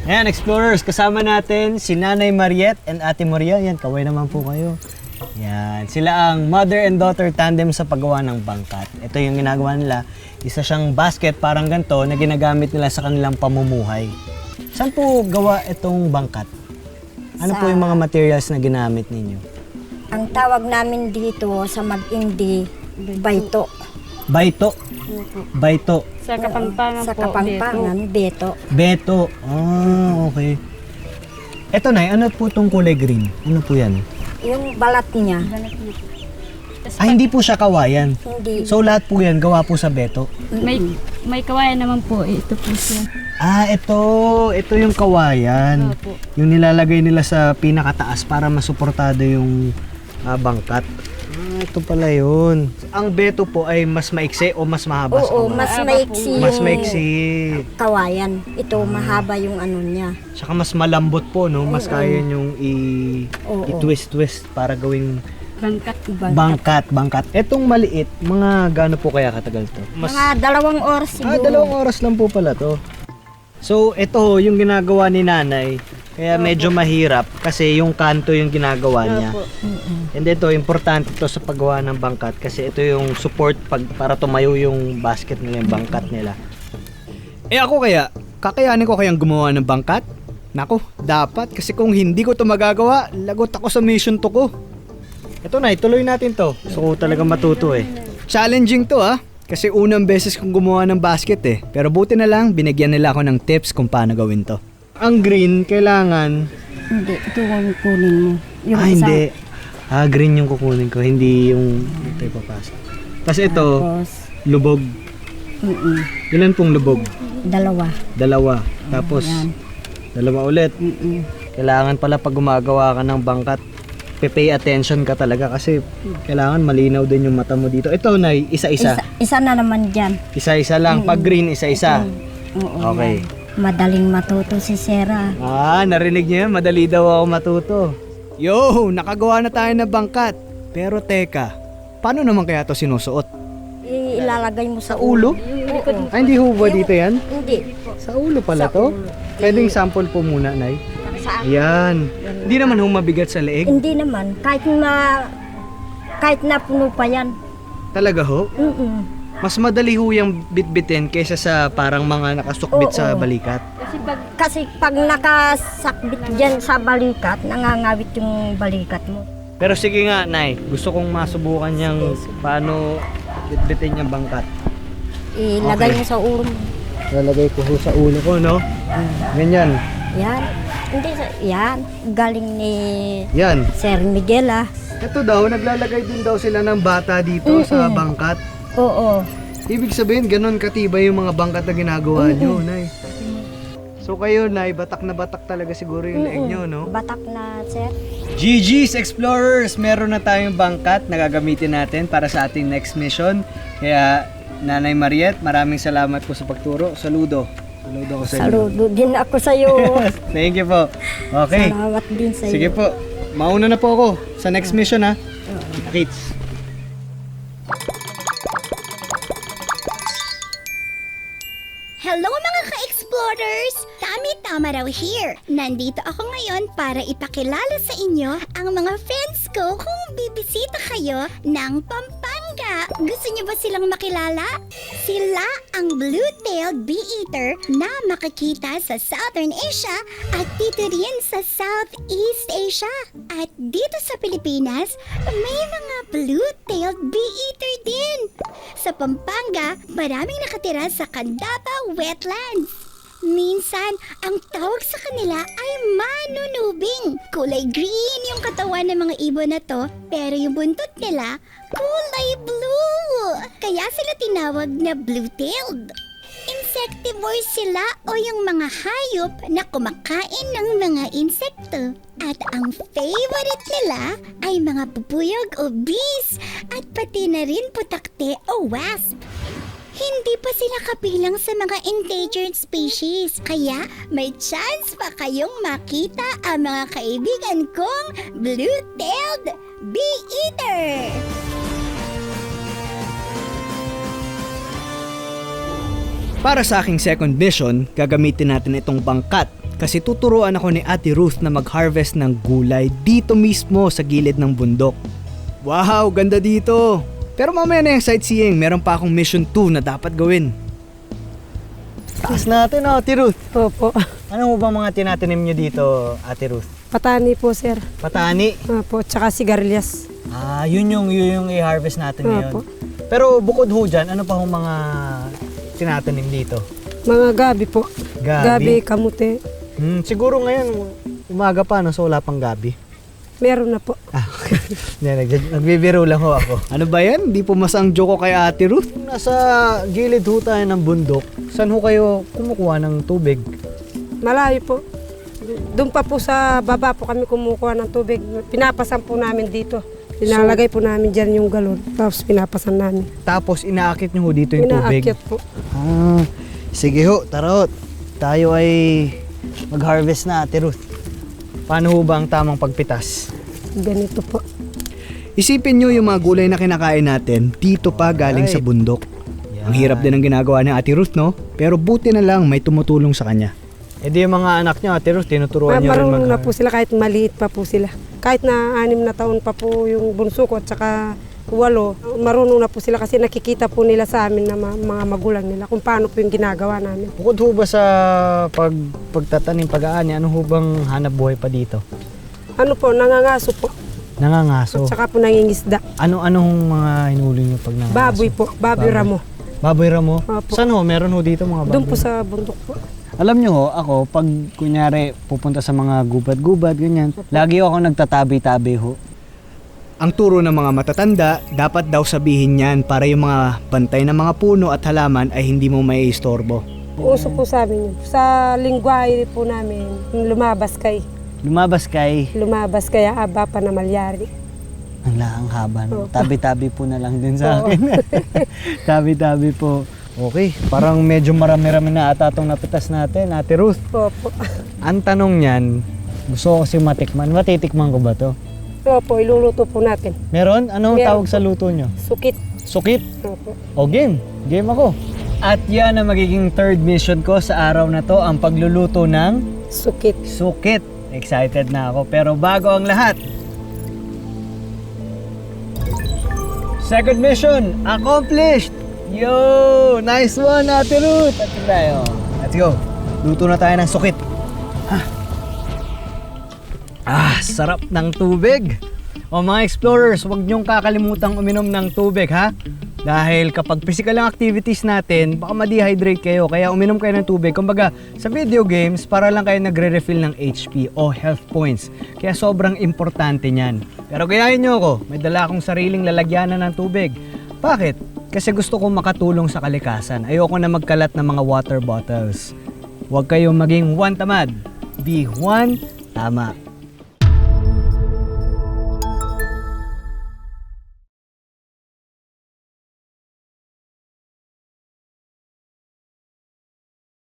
Ayan, explorers, kasama natin si Nanay Mariette and Ate Maria. Yan, kaway naman po kayo. Yan, sila ang mother and daughter tandem sa paggawa ng bangkat. Ito yung ginagawa nila. Isa siyang basket parang ganito na ginagamit nila sa kanilang pamumuhay. Saan po gawa itong bangkat? Ano po yung mga materials na ginamit ninyo? Ang tawag namin dito sa Mag-Indi, bayto. Bayto? Bayto. Sa Kapampangan Sa po. Kapampangan, beto. Beto. Ah, okay. Eto na, ano po itong kulay green? Ano po yan? Yung balat niya, Ah, hindi po siya kawayan. hindi. So lahat po yan gawa po sa beto? May kawayan naman po. Ito po siya. Ah, ito yung kawayan. Opo. Yung nilalagay nila sa pinakataas para masuportado yung bangkat. Ah, ito pala yun. Ang beto po ay mas maiksi o mas mahaba sa Oo, kawayan? mas Mahaba maiksi po. Mas yung maiksi. kawayan. Ito, mahaba yung ano niya. Tsaka mas malambot po, no? Mas kaya nyong Oo. i-twist-twist para gawing Bangkat. bangkat. Etong maliit, mga gaano po kaya katagal to? Mga 2 oras siguro. 2 oras lang po pala to. So, ito ho, yung ginagawa ni nanay. Kaya medyo mahirap kasi yung kanto yung ginagawa niya. Opo. And ito, importante to sa paggawa ng bangkat kasi ito yung support para tumayo yung basket nila, yung bangkat nila. Eh ako kaya, kakayanin ko kayang gumawa ng bangkat? Nako, dapat kasi kung hindi ko to magagawa, lagot ako sa mission to ko. Ito na, ituloy natin to. Gusto ko talaga matuto eh. Challenging to kasi unang beses kong gumawa ng basket eh. Pero buti na lang, binigyan nila ako ng tips kung paano gawin to. Ang green, kailangan... Hindi, ito ang kunin mo. Yung hindi. Green yung kukunin ko, hindi yung ito ipapasok. Tapos ito, Tapos, lubog. Ilan pong lubog? 2. 2. Tapos, Yan. 2 ulit. Kailangan pala pag gumagawa ka ng bangkat, pay attention ka talaga kasi kailangan malinaw din yung mata mo dito. Ito na, isa-isa. Isa na naman dyan. Isa-isa lang. Pag green, isa-isa. Oo, Okay. yan. Madaling matuto si Sarah. Narinig niyo yan? Madali daw ako matuto. Yo, nakagawa na tayo ng bangkat. Pero teka, paano naman kaya to sinusuot? Ilalagay mo sa Ulo? Oo. Ay, hindi ho ba dito yan? Hindi. Sa ulo pala Sa to? ulo. Pwedeng sample po muna, Nay. Saan? Yan. Hindi naman ho mabigat sa leeg. Hindi naman. Kahit na puno pa yan. Talaga ho? Mm-mm. Mas madali ho yung bitbitin kaysa sa parang mga nakasukbit Oo. sa balikat. Kasi pag nakasakbit dyan sa balikat, nangangawit yung balikat mo. Pero sige nga, Nay. Gusto kong masubukan yung paano bitbitin yung bangkat. Ilagay Okay. mo sa ulo mo. Lalagay ko ho sa ulo ko, no? Ganyan. Yan. Hindi, yan. Galing ni Yan. Sir Miguel Ito daw, naglalagay din daw sila ng bata dito sa bangkat. Oo. Ibig sabihin, ganun katibay yung mga bangkat na ginagawa nyo, Nay. So kayo, Nay, batak na batak talaga siguro yung leeg nyo, no? Batak na, Sir. GG's Explorers! Meron na tayong bangkat na gagamitin natin para sa ating next mission. Kaya, Nanay Mariette, maraming salamat po sa pagturo. Saludo. Saludo ko sa inyo. Saludo din ako sa iyo. Thank you po. Okay. Salamat din sa iyo. Sige po. Mauna na po ako sa next mission, ha? Kids. Hello mga ka-explorers! Tami-tama raw here. Nandito ako ngayon para ipakilala sa inyo ang mga friends ko kung bibisita kayo ng Pampanga. Gusto niyo ba silang makilala? Sila ang blue-tailed bee-eater na makikita sa Southern Asia at dito rin sa Southeast Asia. At dito sa Pilipinas, may mga blue-tailed bee-eater din. Sa Pampanga, maraming nakatira sa Candaba Wetlands. Minsan, ang tawag sa kanila ay manunubing. Kulay green yung katawan ng mga ibon na to, pero yung buntot nila, kulay blue. Kaya sila tinawag na blue-tailed. Insectivores sila o yung mga hayop na kumakain ng mga insekto. At ang favorite nila ay mga pupuyog o bees at pati na rin putakte o wasp. Hindi pa sila kabilang sa mga endangered species, kaya may chance pa kayong makita ang mga kaibigan kong blue-tailed bee-eater. Para sa aking second mission, gagamitin natin itong bangkat kasi tuturuan ako ni Ate Ruth na mag-harvest ng gulay dito mismo sa gilid ng bundok. Wow, ganda dito! Pero mamaya na yung sightseeing, meron pa akong mission 2 na dapat gawin. Taas natin, Ate Ruth. Opo. Ano mo ba mga tinatanim nyo dito, Ate Ruth? Patani po, sir. Patani? Opo, tsaka sigarilyas. Yun yung i-harvest natin ngayon. Opo. Pero bukod ho dyan, ano pa hong mga tinatanim dito? Mga gabi po. Gabi? Kamute. Siguro ngayon, umaga pa, no? So wala pang gabi. Meron na po. Nagbibiro lang ho ako. Ano ba yan? Di pumasang joke ko kay Ate Ruth. Nasa gilid ho tayo ng bundok. Saan ho kayo kumukuha ng tubig? Malayo po. Doon pa po sa baba po kami kumukuha ng tubig. Pinapasan po namin dito. Pinalagay po namin dyan yung galon. Tapos pinapasan namin. Tapos inaakit nyo ho dito yung tubig? Inaakyat po. Sige ho, tara ho. Tayo ay mag-harvest na, Ate Ruth. Paano ho ba ang tamang pagpitas? Ganito po. Isipin nyo yung mga gulay na kinakain natin dito pa galing sa bundok. Ang hirap din ang ginagawa ni Ate Ruth, no? Pero buti na lang may tumutulong sa kanya. E di yung mga anak niya, Ate Ruth, tinuturuan niyo rin Marunong na po sila kahit maliit pa po sila. Kahit na 6 na taon pa po yung bunso ko at saka 8, marunong na po sila kasi nakikita po nila sa amin na mga magulang nila kung paano po yung ginagawa namin. Bukod ho ba sa pagtatanim, pag-aani, ano ho bang hanap buhay pa dito? Ano po, nangangaso po. Nangangaso? At saka po nangingisda. Ano hong mga hinuli niyo pag nangangaso? Baboy po, baboy ramo. Baboy ramo? Opo. Saan ho? Meron ho dito mga baboy? Doon po sa bundok po. Alam nyo ho, ako, pag kunyari pupunta sa mga gubad-gubad, ganyan, lagi ako nagtatabi-tabi ho. Ang turo ng mga matatanda, dapat daw sabihin yan para yung mga bantay ng mga puno at halaman ay hindi mo may istorbo. Uso po sa amin yun. Sa lingwahe po namin, lumabas kay. Lumabas kay, Lumabas kaya aba pa na malyari. ang lahang haba, no? Oo. Tabi-tabi po na lang din sa Oo. akin. Tabi-tabi po. Okay, parang medyo marami-rami na ata itong napitas natin, Ate Ruth. Opo. Ang tanong niyan, gusto ko kasi matikman. Matitikman ko ba to? Opo, iluluto po natin. Meron? Anong Meron tawag sa po. luto nyo? Sukit. Sukit? Opo. O game. Game ako. At yan ang magiging third mission ko sa araw na to, ang pagluluto ng Sukit. sukit. Excited na ako. Pero bago ang lahat, second mission, accomplished! Yo! Nice one, Ate Ruth! At tayo. Let's go. Luto na tayo ng sukit. Sarap ng tubig. O mga explorers, huwag niyong kakalimutang uminom ng tubig, ha? Dahil kapag physical ang activities natin, baka ma-dehydrate kayo. Kaya uminom kayo ng tubig. Kumbaga, sa video games, para lang kayo nagre-refill ng HP o health points. Kaya sobrang importante niyan. Pero gayahin niyo ako, may dala akong sariling lalagyanan ng tubig. Bakit? Kasi gusto kong makatulong sa kalikasan. Ayoko na magkalat ng mga water bottles. Huwag kayong maging one tamad. Be one tama.